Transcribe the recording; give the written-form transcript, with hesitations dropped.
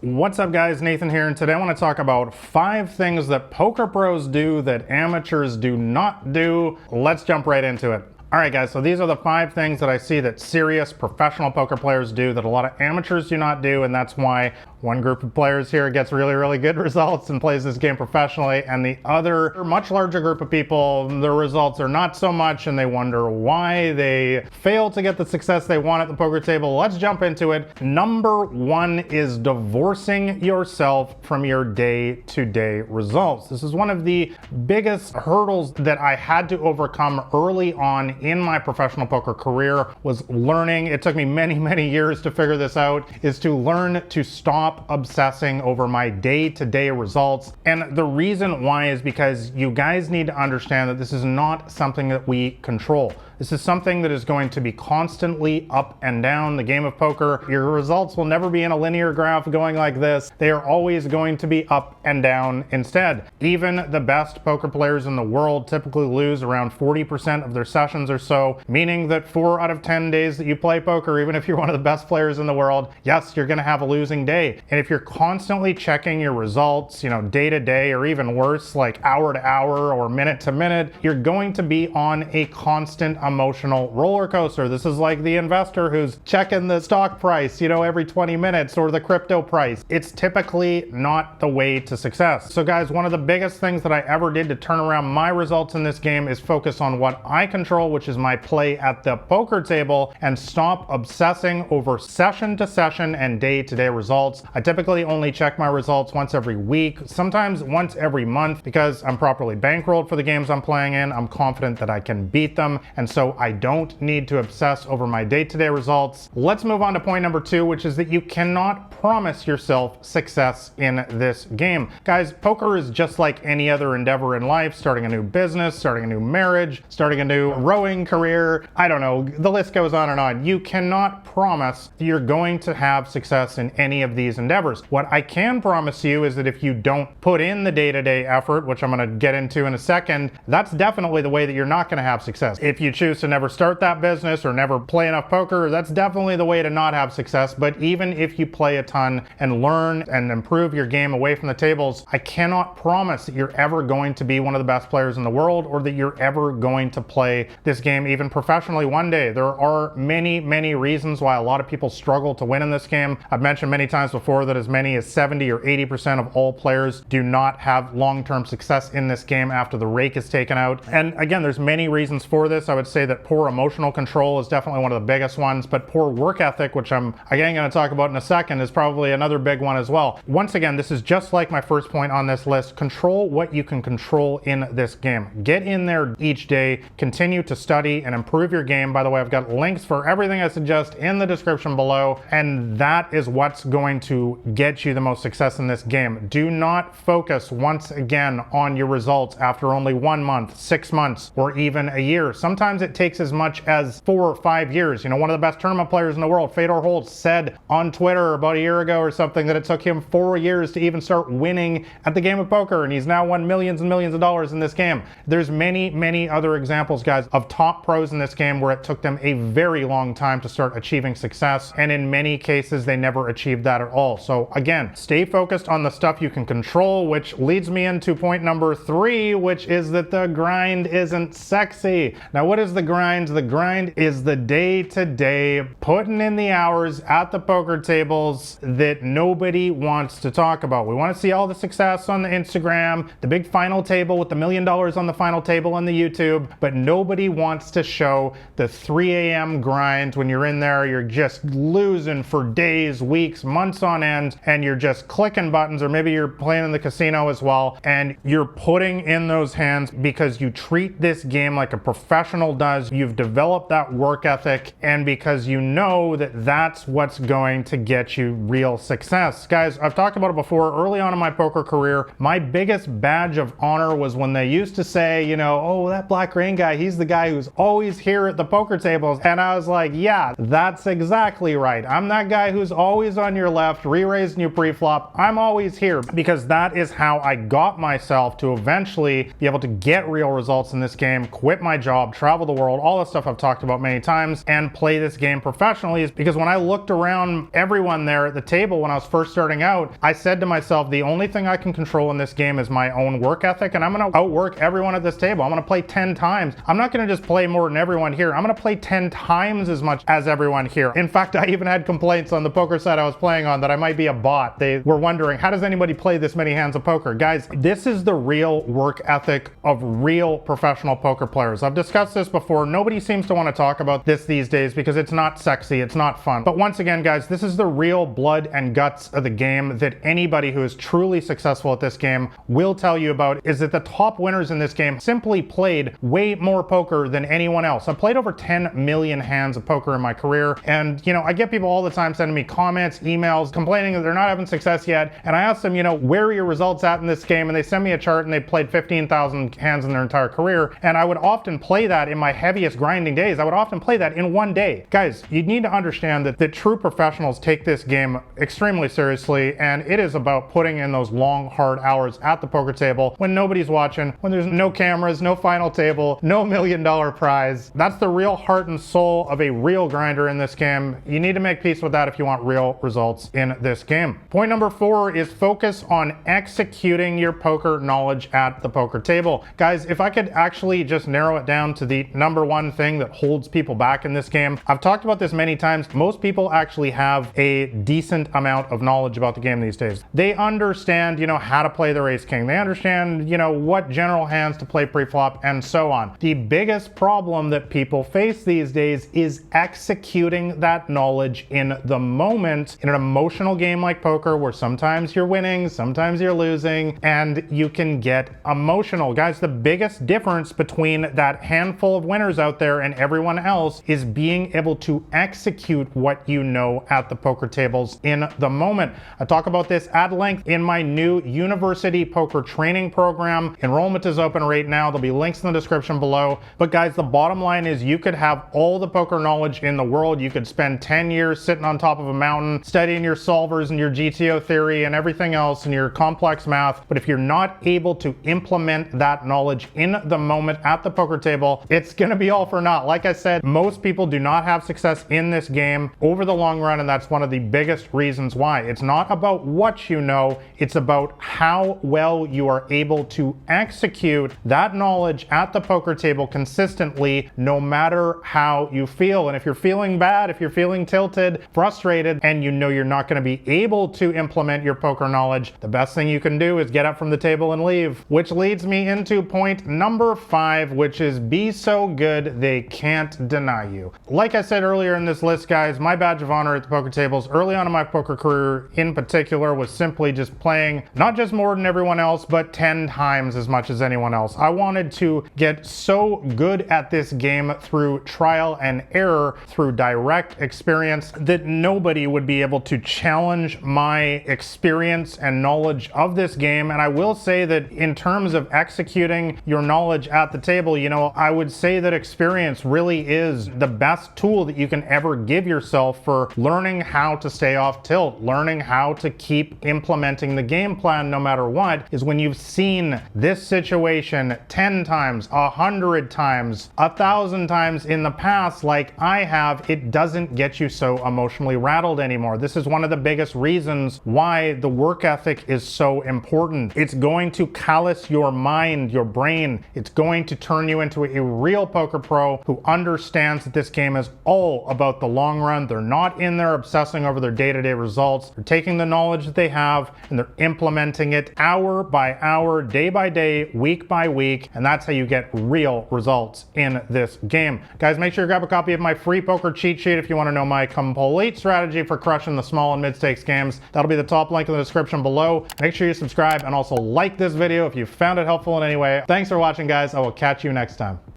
What's up guys, Nathan here, and today I want to talk about 5 things that poker pros do that amateurs do not do. Let's jump right into it. Alright guys, so these are the 5 things that I see that serious professional poker players do that a lot of amateurs do not do, and that's why one group of players here gets really good results and plays this game professionally, and the other, much larger group of people, their results are not so much and they wonder why they fail to get the success they want at the poker table. Let's jump into it. Number 1 is divorcing yourself from your day-to-day results. This is one of the biggest hurdles that I had to overcome early on in my professional poker career, was learning, it took me many years to figure this out, is to learn to stop obsessing over my day-to-day results. And the reason why is because you guys need to understand that this is not something that we control. This is something that is going to be constantly up and down. The game of poker, your results will never be in a linear graph going like this. They are always going to be up and down instead. Even the best poker players in the world typically lose around 40% of their sessions or so, meaning that 4 out of 10 days that you play poker, even if you're one of the best players in the world, yes, you're gonna have a losing day. And if you're constantly checking your results, day to day, or even worse, like hour to hour or minute to minute, you're going to be on a constant emotional roller coaster. This is like the investor who's checking the stock price, every 20 minutes, or the crypto price. It's typically not the way to success. So guys, one of the biggest things that I ever did to turn around my results in this game is focus on what I control, which is my play at the poker table, and stop obsessing over session to session and day to day results. I typically only check my results once every week, sometimes once every month, because I'm properly bankrolled for the games I'm playing in. I'm confident that I can beat them, and so I don't need to obsess over my day-to-day results. Let's move on to point number 2, which is that you cannot promise yourself success in this game. Guys, poker is just like any other endeavor in life, starting a new business, starting a new marriage, starting a new rowing career, I don't know, the list goes on and on. You cannot promise that you're going to have success in any of these endeavors. What I can promise you is that if you don't put in the day-to-day effort, which I'm going to get into in a second, that's definitely the way that you're not going to have success. If you choose to never start that business or never play enough poker, that's definitely the way to not have success. But even if you play a ton and learn and improve your game away from the tables, I cannot promise that you're ever going to be one of the best players in the world, or that you're ever going to play this game even professionally one day. There are many reasons why a lot of people struggle to win in this game. I've mentioned many times before that as many as 70 or 80% of all players do not have long-term success in this game after the rake is taken out. And again, there's many reasons for this. I would say that poor emotional control is definitely one of the biggest ones, but poor work ethic, which I'm again going to talk about in a second, is probably another big one as well. Once again, this is just like my first point on this list. Control what you can control in this game. Get in there each day, continue to study and improve your game. By the way, I've got links for everything I suggest in the description below, and that is what's going to get you the most success in this game. Do not focus once again on your results after only 1 month, 6 months, or even a year. Sometimes it takes as much as 4 or 5 years. One of the best tournament players in the world, Fedor Holt, said on Twitter about a year ago or something that it took him 4 years to even start winning at the game of poker, and he's now won millions and millions of dollars in this game. There's many other examples, guys, of top pros in this game where it took them a very long time to start achieving success, and in many cases they never achieved that at all. So again, stay focused on the stuff you can control, which leads me into point number 3, which is that the grind isn't sexy. Now, what is the grind? The grind is the day-to-day, putting in the hours at the poker tables that nobody wants to talk about. We want to see all the success on the Instagram, the big final table with the $1 million on the final table on the YouTube, but nobody wants to show the 3 a.m. grind when you're in there, you're just losing for days, weeks, months on end, and you're just clicking buttons, or maybe you're playing in the casino as well, and you're putting in those hands because you treat this game like a professional does. You've developed that work ethic, and because you know that that's what's going to get you real success. Guys, I've talked about it before. Early on in my poker career, my biggest badge of honor was when they used to say, oh, that black green guy, he's the guy who's always here at the poker tables. And I was like, yeah, that's exactly right. I'm that guy who's always on your left, re-raising you pre-flop. I'm always here, because that is how I got myself to eventually be able to get real results in this game, quit my job, travel the world, all the stuff I've talked about many times, and play this game professionally is because when I looked around everyone there at the table when I was first starting out, I said to myself, the only thing I can control in this game is my own work ethic, and I'm going to outwork everyone at this table. I'm going to play 10 times. I'm not going to just play more than everyone here. I'm going to play 10 times as much as everyone here. In fact, I even had complaints on the poker site I was playing on that I might be a bot. They were wondering, how does anybody play this many hands of poker? Guys, this is the real work ethic of real professional poker players. I've discussed this before. Nobody seems to want to talk about this these days because it's not sexy, it's not fun. But once again, guys, this is the real blood and guts of the game that anybody who is truly successful at this game will tell you about, is that the top winners in this game simply played way more poker than anyone else. I've played over 10 million hands of poker in my career, and I get people all the time sending me comments, emails, complaining that they're not having success yet, and I ask them, where are your results at in this game? And they send me a chart and they played 15,000 hands in their entire career, and I would often play that in my heaviest grinding days. I would often play that in one day. Guys, you need to understand that true professionals take this game extremely seriously, and it is about putting in those long, hard hours at the poker table when nobody's watching, when there's no cameras, no final table, no $1 million prize. That's the real heart and soul of a real grinder in this game. You need to make peace with that if you want real results in this game. Point number 4 is focus on executing your poker knowledge at the poker table. Guys, if I could actually just narrow it down to the number one thing that holds people back in this game, I've talked about this many times. Most people actually have a decent amount of knowledge about the game these days. They understand, how to play the ace king. They understand, what general hands to play pre-flop and so on. The biggest problem that people face these days is executing that knowledge in the moment in an emotional game like poker, where sometimes you're winning, sometimes you're losing, and you can get emotional. Guys, the biggest difference between that handful of winners out there and everyone else is being able to execute what you know at the poker tables in the moment. I talk about this at length in my new university poker training program. Enrollment is open right now. There'll be links in the description below. But guys, the bottom line is you could have all the poker knowledge in the world. You could spend 10 years sitting on top of a mountain studying your solvers and your GTO theory and everything else and your complex math. But if you're not able to implement that knowledge in the moment at the poker table, it's going to be all for naught. Like I said, most people do not have success in this game over the long run, and that's one of the biggest reasons why. It's not about what you know, it's about how well you are able to execute that knowledge at the poker table consistently, no matter how you feel. And if you're feeling bad, if you're feeling tilted, frustrated, and you're not going to be able to implement your poker knowledge, the best thing you can do is get up from the table and leave. Which leads me into point number 5, which is be so good they can't deny you. Like I said earlier in this list, guys, my badge of honor at the poker tables early on in my poker career in particular was simply just playing not just more than everyone else, but 10 times as much as anyone else. I wanted to get so good at this game through trial and error, through direct experience, that nobody would be able to challenge my experience and knowledge of this game. And I will say that in terms of executing your knowledge at the table, I would say that experience really is the best tool that you can ever give yourself for learning how to stay off tilt, learning how to keep implementing the game plan no matter what, is when you've seen this situation 10 times, 100 times, 1,000 times in the past, like I have, it doesn't get you so emotionally rattled anymore. This is one of the biggest reasons why the work ethic is so important. It's going to callous your mind, your brain. It's going to turn you into a real poker pro who understands that this game is all about the long run. They're not in there obsessing over their day-to-day results. They're taking the knowledge that they have and they're implementing it hour by hour, day by day, week by week, and that's how you get real results in this game. Guys, make sure you grab a copy of my free poker cheat sheet if you want to know my complete strategy for crushing the small and mid-stakes games. That'll be the top link in the description below. Make sure you subscribe and also like this video if you found it helpful in any way. Thanks for watching, guys. I will catch you next time.